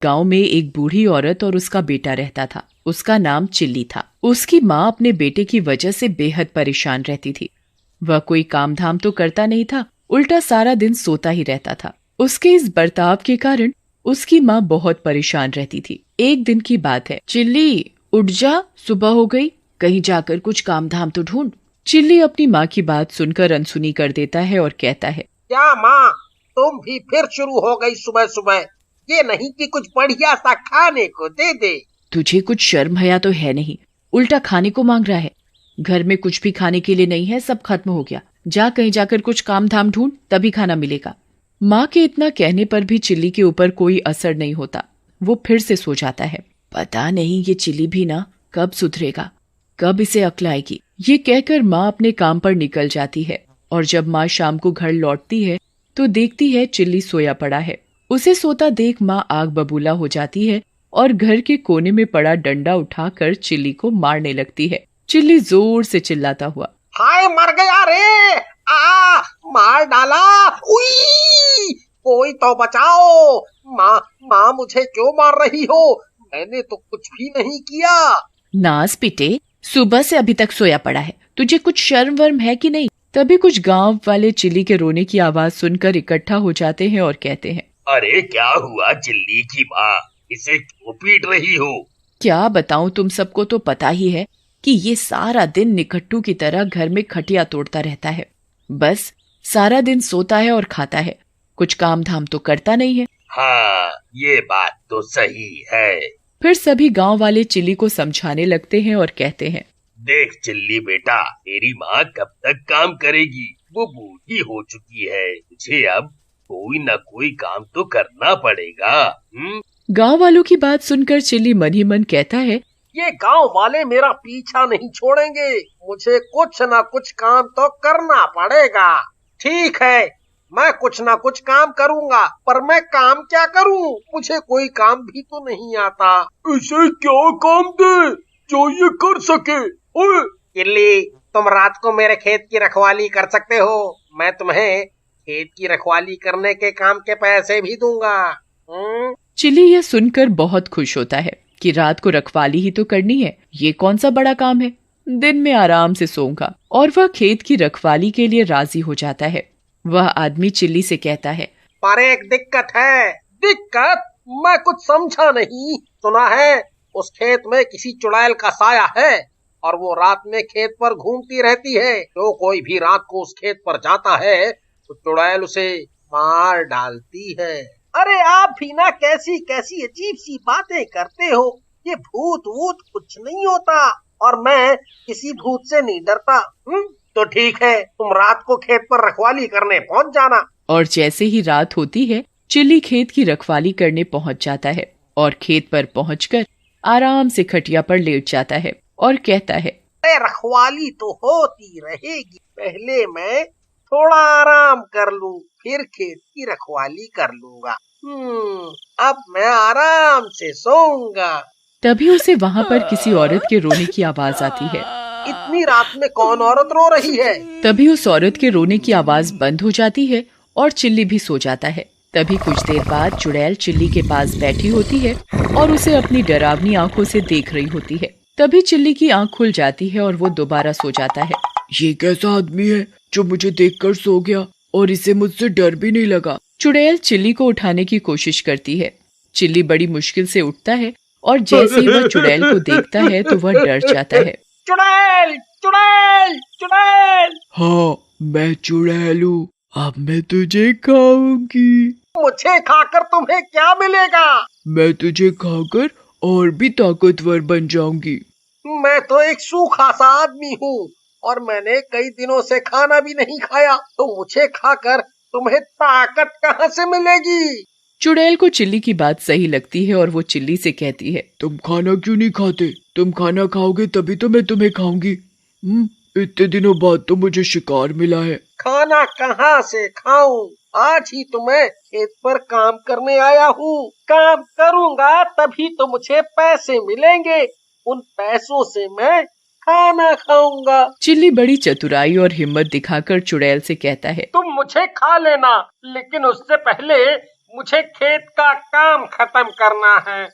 गांव में एक बूढ़ी औरत और उसका बेटा रहता था। उसका नाम चिल्ली था। उसकी माँ अपने बेटे की वजह से बेहद परेशान रहती थी। वह कोई काम धाम तो करता नहीं था, उल्टा सारा दिन सोता ही रहता था। उसके इस बर्ताव के कारण उसकी माँ बहुत परेशान रहती थी। एक दिन की बात है, चिल्ली उठ जा, सुबह हो गई, कहीं जाकर कुछ काम धाम तो ढूंढ। चिल्ली अपनी माँ की बात सुनकर अनसुनी कर देता है और कहता है, क्या माँ, तुम भी फिर शुरू हो गई सुबह सुबह? ये नहीं कि कुछ बढ़िया सा खाने को दे दे। तुझे कुछ शर्म हया तो है नहीं, उल्टा खाने को मांग रहा है। घर में कुछ भी खाने के लिए नहीं है, सब खत्म हो गया। जा कहीं जाकर कुछ काम धाम ढूंढ, तभी खाना मिलेगा। माँ के इतना कहने पर भी चिल्ली के ऊपर कोई असर नहीं होता। वो फिर से सो जाता है। पता नहीं ये चिल्ली भी ना कब सुधरेगा, कब इसे अक्ल आएगी। ये कहकर माँ अपने काम पर निकल जाती है और जब माँ शाम को घर लौटती है तो देखती है चिल्ली सोया पड़ा है। उसे सोता देख माँ आग बबूला हो जाती है और घर के कोने में पड़ा डंडा उठाकर चिल्ली को मारने लगती है। चिल्ली जोर से चिल्लाता हुआ, हाय मर गया रे, मार डाला, उई, कोई तो बचाओ। माँ मुझे क्यों मार रही हो? मैंने तो कुछ भी नहीं किया। नास पिटे, सुबह से अभी तक सोया पड़ा है, तुझे कुछ शर्म वर्म है कि नहीं? तभी कुछ गांव वाले चिल्ली के रोने की आवाज सुनकर इकट्ठा हो जाते हैं और कहते हैं, अरे क्या हुआ चिल्ली की माँ, इसे क्यों पीट रही हो? क्या बताऊं, तुम सबको तो पता ही है कि ये सारा दिन निकट्टू की तरह घर में खटिया तोड़ता रहता है। बस सारा दिन सोता है और खाता है, कुछ काम धाम तो करता नहीं है। हाँ, ये बात तो सही है। फिर सभी गांव वाले चिल्ली को समझाने लगते हैं और कहते हैं, देख चिल्ली बेटा, तेरी माँ कब तक काम करेगी? वो बूढ़ी हो चुकी है, तुझे अब कोई न कोई काम तो करना पड़ेगा। गांव वालों की बात सुनकर चिल्ली मन ही मन कहता है, ये गांव वाले मेरा पीछा नहीं छोड़ेंगे, मुझे कुछ न कुछ काम तो करना पड़ेगा। ठीक है, मैं कुछ न कुछ काम करूंगा, पर मैं काम क्या करूं? मुझे कोई काम भी तो नहीं आता। इसे क्या काम दे जो ये कर सके? ओए चिल्ली, तुम रात को मेरे खेत की रखवाली कर सकते हो, मैं तुम्हें खेत की रखवाली करने के काम के पैसे भी दूंगा। चिल्ली यह सुनकर बहुत खुश होता है कि रात को रखवाली ही तो करनी है, ये कौन सा बड़ा काम है, दिन में आराम से सोऊंगा। और वह खेत की रखवाली के लिए राजी हो जाता है। वह आदमी चिल्ली से कहता है, पर एक दिक्कत है। दिक्कत? मैं कुछ समझा नहीं। सुना है उस खेत में किसी चुड़ैल का साया है और वो रात में खेत पर घूमती रहती है। जो कोई भी रात को उस खेत पर जाता है तो चुड़ैल उसे मार डालती है। अरे आप भी ना कैसी कैसी अजीब सी बातें करते हो। ये भूत वूत कुछ नहीं होता और मैं किसी भूत से नहीं डरता। तो ठीक है, तुम रात को खेत पर रखवाली करने पहुंच जाना। और जैसे ही रात होती है चिल्ली खेत की रखवाली करने पहुंच जाता है और खेत पर पहुंचकर आराम से खटिया पर लेट जाता है और कहता है, रखवाली तो होती रहेगी, पहले मैं थोड़ा आराम कर लूं, फिर खेत की रखवाली कर लूंगा। अब मैं आराम से सोऊंगा। तभी उसे वहाँ पर किसी औरत के रोने की आवाज आती है। इतनी रात में कौन औरत रो रही है? तभी उस औरत के रोने की आवाज बंद हो जाती है और चिल्ली भी सो जाता है। तभी कुछ देर बाद चुड़ैल चिल्ली के पास बैठी होती है और उसे अपनी डरावनी आंखों से देख रही होती है। तभी चिल्ली की आंख खुल जाती है और वो दोबारा सो जाता है। ये कैसा आदमी है जो मुझे देखकर सो गया और इसे मुझसे डर भी नहीं लगा? चुड़ैल चिल्ली को उठाने की कोशिश करती है। चिल्ली बड़ी मुश्किल से उठता है और जैसे ही वह चुड़ैल को देखता है तो वह डर जाता है। चुड़ैल, चुड़ैल, चुड़ैल। हाँ, मैं चुड़ैल हूँ, अब मैं तुझे खाऊंगी। मुझे खाकर तुम्हें क्या मिलेगा? मैं तुझे खाकर और भी ताकतवर बन जाऊंगी। मैं तो एक सूखा सा आदमी हूँ और मैंने कई दिनों से खाना भी नहीं खाया, तो मुझे खाकर तुम्हें ताकत कहाँ से मिलेगी? चुड़ैल को चिल्ली की बात सही लगती है और वो चिल्ली से कहती है, तुम खाना क्यों नहीं खाते? तुम खाना खाओगे तभी तो मैं तुम्हें खाऊंगी। इतने दिनों बाद तो मुझे शिकार मिला है। खाना कहाँ से खाऊं? आज ही तो मैं खेत पर काम करने आया हूँ। काम करूँगा तभी तो मुझे पैसे मिलेंगे, उन पैसों से मैं खाना खाऊंगा। चिल्ली बड़ी चतुराई और हिम्मत दिखाकर चुड़ैल से कहता है, तुम मुझे खा लेना, लेकिन उससे पहले मुझे खेत का काम खत्म करना है,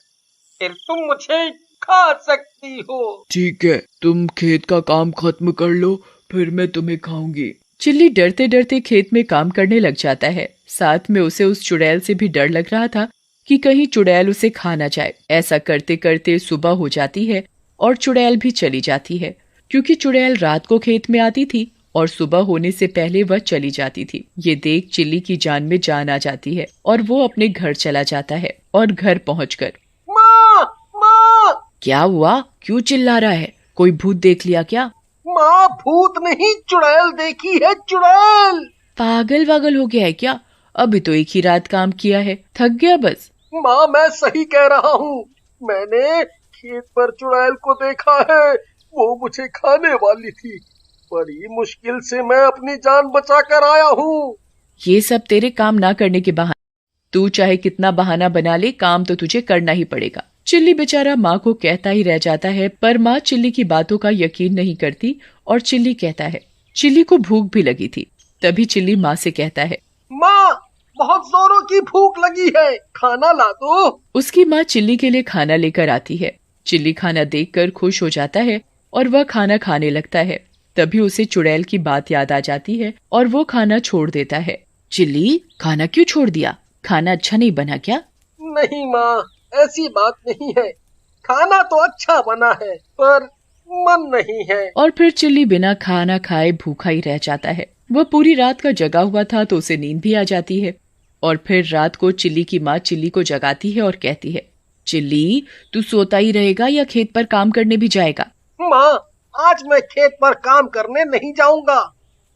फिर तुम मुझे खा सकती हो। ठीक है, तुम खेत का काम खत्म कर लो, फिर मैं तुम्हें खाऊंगी। चिल्ली डरते डरते खेत में काम करने लग जाता है। साथ में उसे उस चुड़ैल से भी डर लग रहा था कि कहीं चुड़ैल उसे खा ना जाए। ऐसा करते करते सुबह हो जाती है और चुड़ैल भी चली जाती है, क्योंकि चुड़ैल रात को खेत में आती थी और सुबह होने से पहले वह चली जाती थी। ये देख चिल्ली की जान में जान आ जाती है और वो अपने घर चला जाता है। और घर पहुंचकर माँ, माँ, क्या हुआ, क्यों चिल्ला रहा है? कोई भूत देख लिया क्या? माँ, भूत नहीं, चुड़ैल देखी है, चुड़ैल। पागल वागल हो गया है क्या? अभी तो एक ही रात काम किया है, थक गया बस। माँ, मैं सही कह रहा हूँ, मैंने खेत पर चुड़ैल को देखा है, वो मुझे खाने वाली थी। बड़ी मुश्किल से मैं अपनी जान बचा कर आया हूँ। ये सब तेरे काम ना करने के बहाने। तू चाहे कितना बहाना बना ले, काम तो तुझे करना ही पड़ेगा। चिल्ली बेचारा माँ को कहता ही रह जाता है, पर माँ चिल्ली की बातों का यकीन नहीं करती और चिल्ली कहता है। चिल्ली को भूख भी लगी थी, तभी चिल्ली माँ से कहता है, माँ, बहुत जोरों की भूख लगी है, खाना ला दो। उसकी माँ चिल्ली के लिए खाना लेकर आती है। चिल्ली खाना देखकर खुश हो जाता है और वह खाना खाने लगता है। तभी उसे चुड़ैल की बात याद आ जाती है और वो खाना छोड़ देता है। चिल्ली, खाना क्यों छोड़ दिया? खाना अच्छा नहीं बना क्या? नहीं माँ, ऐसी बात नहीं है, खाना तो अच्छा बना है, पर मन नहीं है। और फिर चिल्ली बिना खाना खाए भूखा ही रह जाता है। वह पूरी रात का जगा हुआ था तो उसे नींद भी आ जाती है। और फिर रात को चिल्ली की माँ चिल्ली को जगाती है और कहती है, चिल्ली, तू सोता ही रहेगा या खेत पर काम करने भी जाएगा? माँ, आज मैं खेत पर काम करने नहीं जाऊंगा,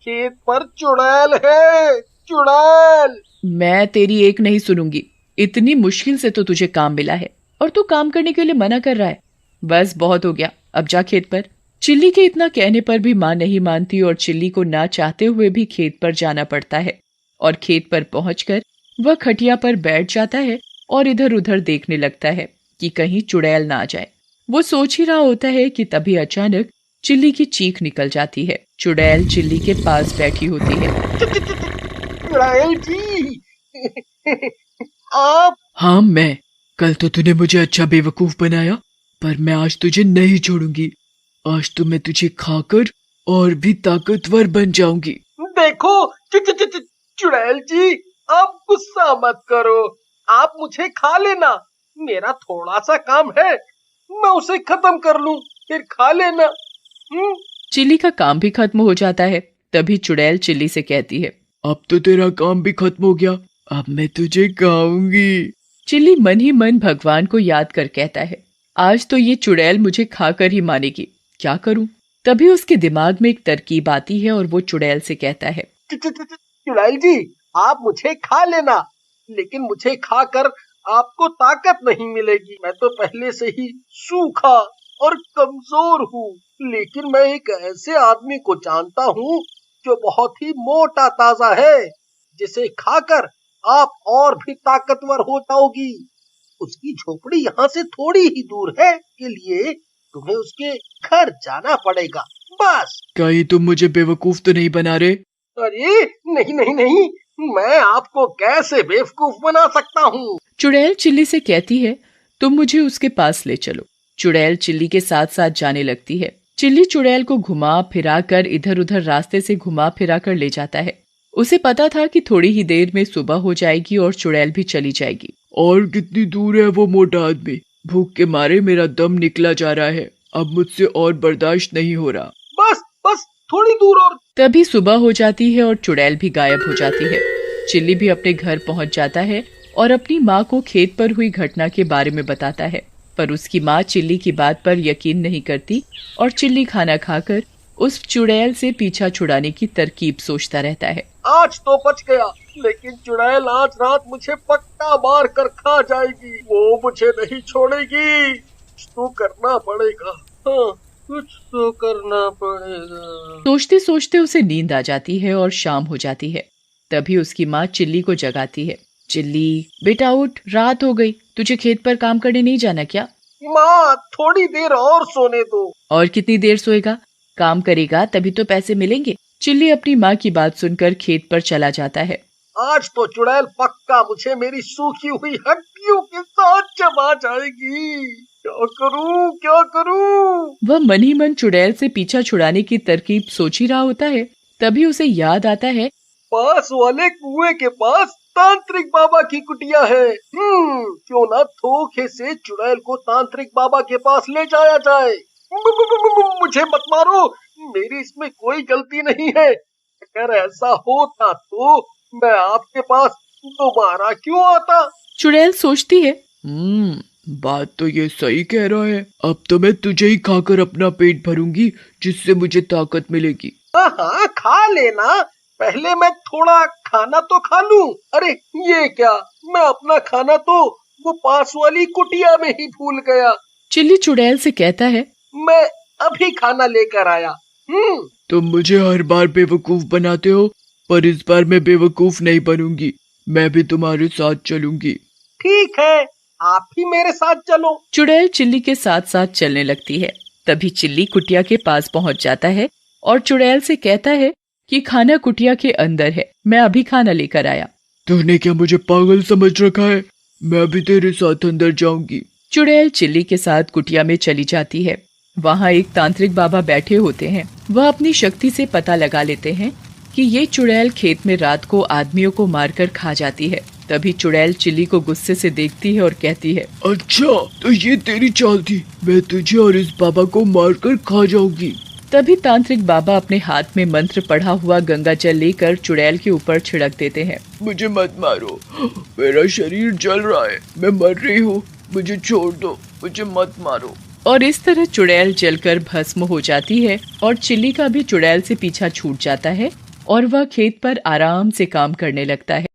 खेत पर चुड़ैल है, चुड़ैल। मैं तेरी एक नहीं सुनूंगी। इतनी मुश्किल से तो तुझे काम मिला है और तू काम करने के लिए मना कर रहा है। बस बहुत हो गया, अब जा खेत पर। चिल्ली के इतना कहने पर भी माँ नहीं मानती और चिल्ली को ना चाहते हुए भी खेत पर जाना पड़ता है। और खेत पर पहुंचकर वह खटिया पर बैठ जाता है और इधर उधर देखने लगता है कि कहीं चुड़ैल ना आ जाए। वो सोच ही रहा होता है कि तभी अचानक चिल्ली की चीख निकल जाती है। चुड़ैल चिल्ली के पास बैठी होती है। चुड़ैल जी, आप? हाँ मैं। कल तो तूने मुझे अच्छा बेवकूफ बनाया, पर मैं आज तुझे नहीं छोड़ूंगी। आज तो मैं तुझे खाकर और भी ताकतवर बन जाऊंगी। देखो चुड़ैल जी, आप गुस्सा मत करो, आप मुझे खा लेना। मेरा थोड़ा सा काम है, मैं उसे खत्म कर लूं, फिर खा लेना। चिल्ली का काम भी खत्म हो जाता है। तभी चुड़ैल चिल्ली से कहती है, अब तो तेरा काम भी खत्म हो गया, अब मैं तुझे खाऊंगी। चिल्ली मन ही मन भगवान को याद कर कहता है, आज तो ये चुड़ैल मुझे खाकर ही मानेगी, क्या करूं? तभी उसके दिमाग में एक तरकीब आती है और वो चुड़ैल से कहता है, चुड़ैल जी, आप मुझे खा लेना, लेकिन मुझे खाकर आपको ताकत नहीं मिलेगी। मैं तो पहले से ही सूखा और कमजोर हूँ, लेकिन मैं एक ऐसे आदमी को जानता हूँ जो बहुत ही मोटा ताजा है, जिसे खाकर आप और भी ताकतवर हो जाओगी। उसकी झोपड़ी यहाँ से थोड़ी ही दूर है, के लिए तुम्हें उसके घर जाना पड़ेगा, बस। कहीं तुम मुझे बेवकूफ तो नहीं बना रहे? अरे नहीं नहीं नहीं, मैं आपको कैसे बेवकूफ बना सकता हूँ? चुड़ैल चिल्ली से कहती है, तुम मुझे उसके पास ले चलो। चुड़ैल चिल्ली के साथ साथ जाने लगती है। चिल्ली चुड़ैल को घुमा फिरा कर इधर उधर रास्ते से घुमा फिरा कर ले जाता है। उसे पता था कि थोड़ी ही देर में सुबह हो जाएगी और चुड़ैल भी चली जाएगी। और कितनी दूर है वो मोटा आदमी? भूख के मारे मेरा दम निकला जा रहा है, अब मुझसे और बर्दाश्त नहीं हो रहा। बस बस थोड़ी दूर और। तभी सुबह हो जाती है और चुड़ैल भी गायब हो जाती है। चिल्ली भी अपने घर पहुंच जाता है और अपनी माँ को खेत पर हुई घटना के बारे में बताता है, पर उसकी माँ चिल्ली की बात पर यकीन नहीं करती और चिल्ली खाना खाकर उस चुड़ैल से पीछा छुड़ाने की तरकीब सोचता रहता है। आज तो बच गया, लेकिन चुड़ैल आज रात मुझे पक्का मार कर खा जाएगी, वो मुझे नहीं छोड़ेगी। कुछ तो करना पड़ेगा, हाँ, कुछ तो करना पड़ेगा। सोचते सोचते उसे नींद आ जाती है और शाम हो जाती है। तभी उसकी माँ चिल्ली को जगाती है। चिल्ली, बेटा उठ, रात हो गई, तुझे खेत पर काम करने नहीं जाना क्या? माँ, थोड़ी देर और सोने दो। और कितनी देर सोएगा? काम करेगा तभी तो पैसे मिलेंगे। चिल्ली अपनी माँ की बात सुनकर खेत पर चला जाता है। आज तो चुड़ैल पक्का मुझे मेरी सूखी हुई हड्डियों के साथ चबा जाएगी। क्या करूं क्या करूं? वह मन ही मन चुड़ैल से पीछा छुड़ाने की तरकीब सोच ही रहा होता है। तभी उसे याद आता है, पास वाले कुएं के पास तांत्रिक बाबा की कुटिया है। क्यों ना धोखे से चुड़ैल को तांत्रिक बाबा के पास ले जाया जाए। मुझे मत मारो, मेरी इसमें कोई गलती नहीं है। अगर ऐसा होता तो मैं आपके पास दोबारा क्यों आता? चुड़ैल सोचती है, बात तो ये सही कह रहा है। अब तो मैं तुझे ही खाकर अपना पेट भरूंगी, जिससे मुझे ताकत मिलेगी। हाँ, खा लेना, पहले मैं थोड़ा खाना तो खा लूं। अरे ये क्या, मैं अपना खाना तो वो पास वाली कुटिया में ही भूल गया। चिल्ली चुड़ैल से कहता है, मैं अभी खाना लेकर आया। तुम मुझे हर बार बेवकूफ बनाते हो, पर इस बार मैं बेवकूफ नहीं बनूंगी। मैं भी तुम्हारे साथ चलूंगी। ठीक है, आप ही मेरे साथ चलो। चुड़ैल चिल्ली के साथ साथ चलने लगती है। तभी चिल्ली कुटिया के पास पहुंच जाता है और चुड़ैल से कहता है कि खाना कुटिया के अंदर है, मैं अभी खाना लेकर आया। तूने क्या मुझे पागल समझ रखा है? मैं भी तेरे साथ अंदर जाऊंगी। चुड़ैल चिल्ली के साथ कुटिया में चली जाती है। वहाँ एक तांत्रिक बाबा बैठे होते हैं। वह अपनी शक्ति से पता लगा लेते हैं कि ये चुड़ैल खेत में रात को आदमियों को मारकर खा जाती है। तभी चुड़ैल चिल्ली को गुस्से से देखती है और कहती है, अच्छा तो ये तेरी चाल थी, मैं तुझे और इस बाबा को मारकर खा जाऊंगी। तभी तांत्रिक बाबा अपने हाथ में मंत्र पढ़ा हुआ गंगा जल लेकर चुड़ैल के ऊपर छिड़क देते हैं। मुझे मत मारो, मेरा शरीर जल रहा है, मैं मर रही हूँ, मुझे छोड़ दो, मुझे मत मारो। और इस तरह चुड़ैल जलकर भस्म हो जाती है और चिल्ली का भी चुड़ैल से पीछा छूट जाता है और वह खेत पर आराम से काम करने लगता है।